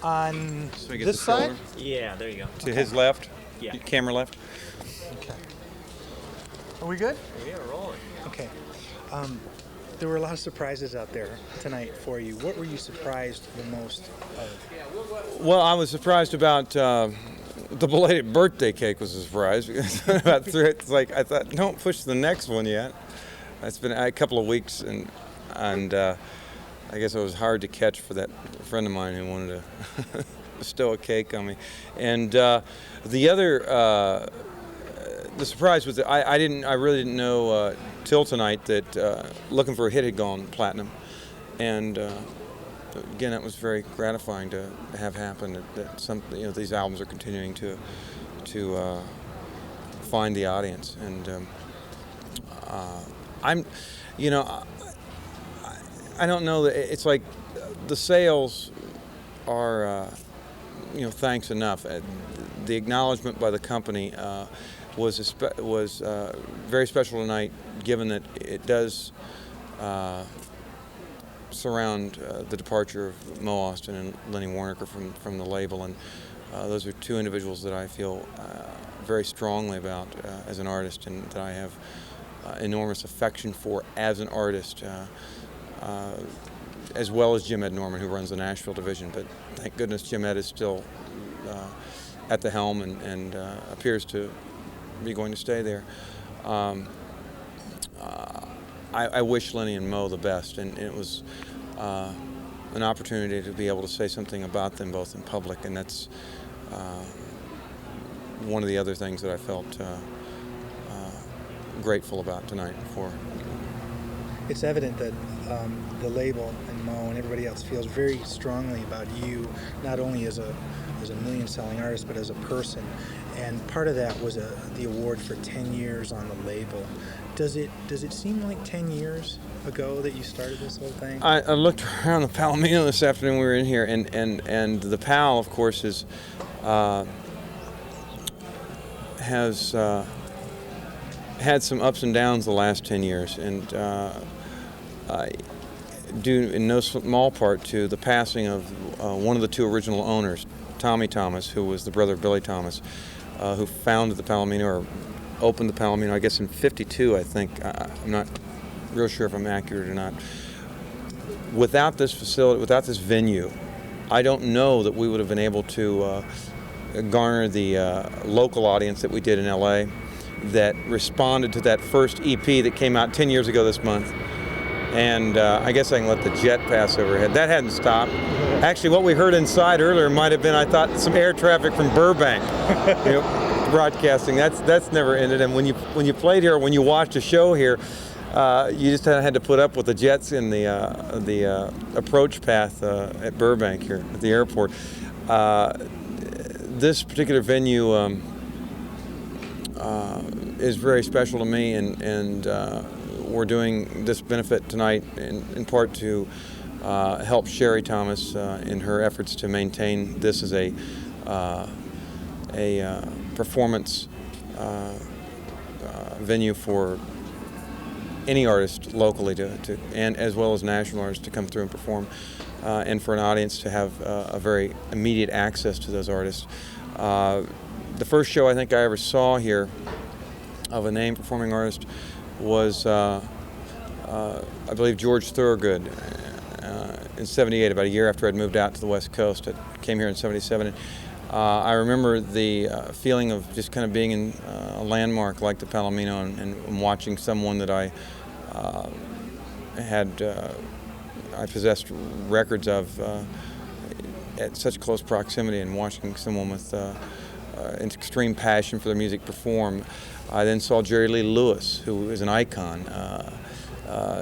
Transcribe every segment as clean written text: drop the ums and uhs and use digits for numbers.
On So he gets this the side? shoulder. Yeah, there you go. To his left. Yeah. Camera left. Okay. Are we good? We are rolling. Okay. There were a lot of surprises out there tonight for you. What were you surprised the most of? Well, I was surprised about the belated birthday cake. Was a surprise because about it's like I thought, don't push the next one yet. It's been a couple of weeks, and I guess it was hard to catch for that friend of mine who wanted to bestow a cake on me. And the other, the surprise was that I really didn't know till tonight that Looking for a Hit had gone platinum, and again, that was very gratifying to have happen. That some, these albums are continuing to find the audience, and I'm, I don't know that it's like the sales are, thanks enough. The acknowledgement by the company was very special tonight, given that it does surround the departure of Mo Austin and Lenny Waronker from the label, and those are two individuals that I feel very strongly about as an artist, and that I have enormous affection for as an artist, as well as Jim Ed Norman, who runs the Nashville division. But thank goodness Jim Ed is still at the helm and appears to be going to stay there. I wish Lenny and Mo the best, and it was an opportunity to be able to say something about them both in public, and that's one of the other things that I felt grateful about tonight for. It's evident that the label and Mo and everybody else feels very strongly about you, not only as a million-selling artist, but as a person. And part of that was the award for 10 years on the label. Does it seem like 10 years ago that you started this whole thing? I looked around the Palomino this afternoon when we were in here, and the Pal, of course, has had some ups and downs the last 10 years, and due in no small part to the passing of one of the two original owners, Tommy Thomas, who was the brother of Billy Thomas, who founded the Palomino, or opened the Palomino, I guess in '52, I think. I'm not real sure if I'm accurate or not. Without this facility, without this venue, I don't know that we would have been able to garner the local audience that we did in LA, that responded to that first EP that came out 10 years ago this month. And I guess I can let the jet pass overhead. That hadn't stopped. Actually, what we heard inside earlier might have been, I thought, some air traffic from Burbank, broadcasting. That's never ended. And when you played here, when you watched a show here, you just had to put up with the jets in the approach path at Burbank here at the airport. This particular venue is very special to me, and we're doing this benefit tonight in part to help Sherry Thomas in her efforts to maintain this as a performance venue for any artist locally and as well as national artists to come through and perform, and for an audience to have a very immediate access to those artists. The first show I think I ever saw here of a named performing artist was, I believe, George Thorogood in '78, about a year after I'd moved out to the West Coast. I came here in '77. And, I remember the feeling of just kind of being in a landmark like the Palomino and watching someone that I I possessed records of at such close proximity, and watching someone with an extreme passion for their music perform. I then saw Jerry Lee Lewis, who is an icon,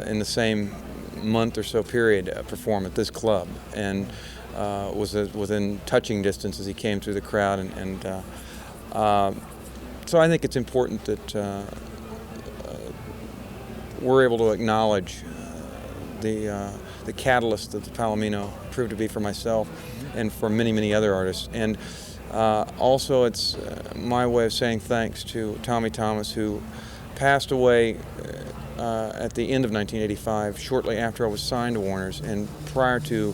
in the same month or so period perform at this club, and was within touching distance as he came through the crowd. So I think it's important that we're able to acknowledge the catalyst that the Palomino proved to be for myself and for many, many other artists. And also, it's my way of saying thanks to Tommy Thomas, who passed away at the end of 1985, shortly after I was signed to Warner's, and prior to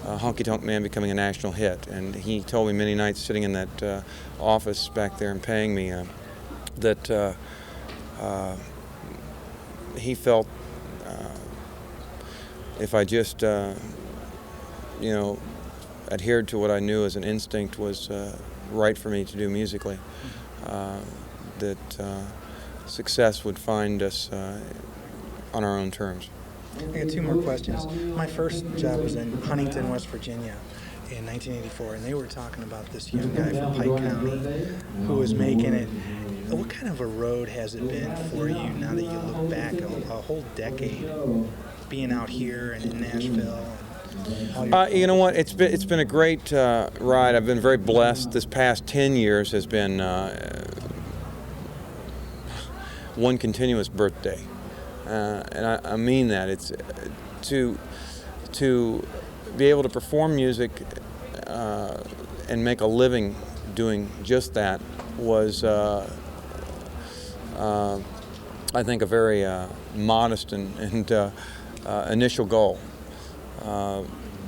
Honky Tonk Man becoming a national hit. And he told me many nights sitting in that office back there and paying me that he felt if I just, adhered to what I knew as an instinct was right for me to do musically, that success would find us on our own terms. I got two more questions. My first job was in Huntington, West Virginia in 1984, and they were talking about this young guy from Pike County who was making it. What kind of a road has it been for you now that you look back a whole decade being out here and in Nashville? You know what? It's been a great ride. I've been very blessed. This past 10 years has been one continuous birthday, and I mean that. It's to be able to perform music and make a living doing just that was, I think, a very modest and initial goal.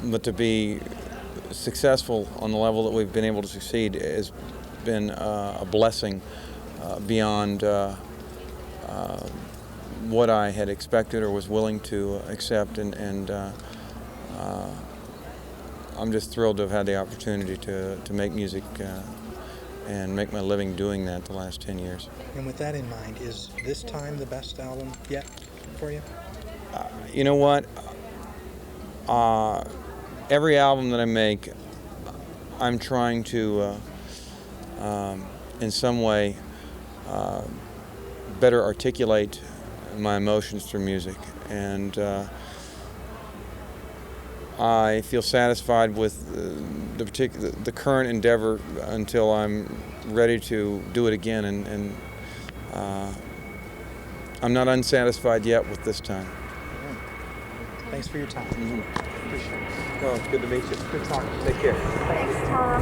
But to be successful on the level that we've been able to succeed has been a blessing beyond what I had expected or was willing to accept, and I'm just thrilled to have had the opportunity to make music and make my living doing that the last 10 years. And with that in mind, is this time the best album yet for you? You know what? Every album that I make, I'm trying to, in some way, better articulate my emotions through music, and I feel satisfied with the current endeavor until I'm ready to do it again, and I'm not unsatisfied yet with this time. Thanks for your time. Mm-hmm. Appreciate it. Well, it's good to meet you. Good talking. Take care. Thanks, Tom.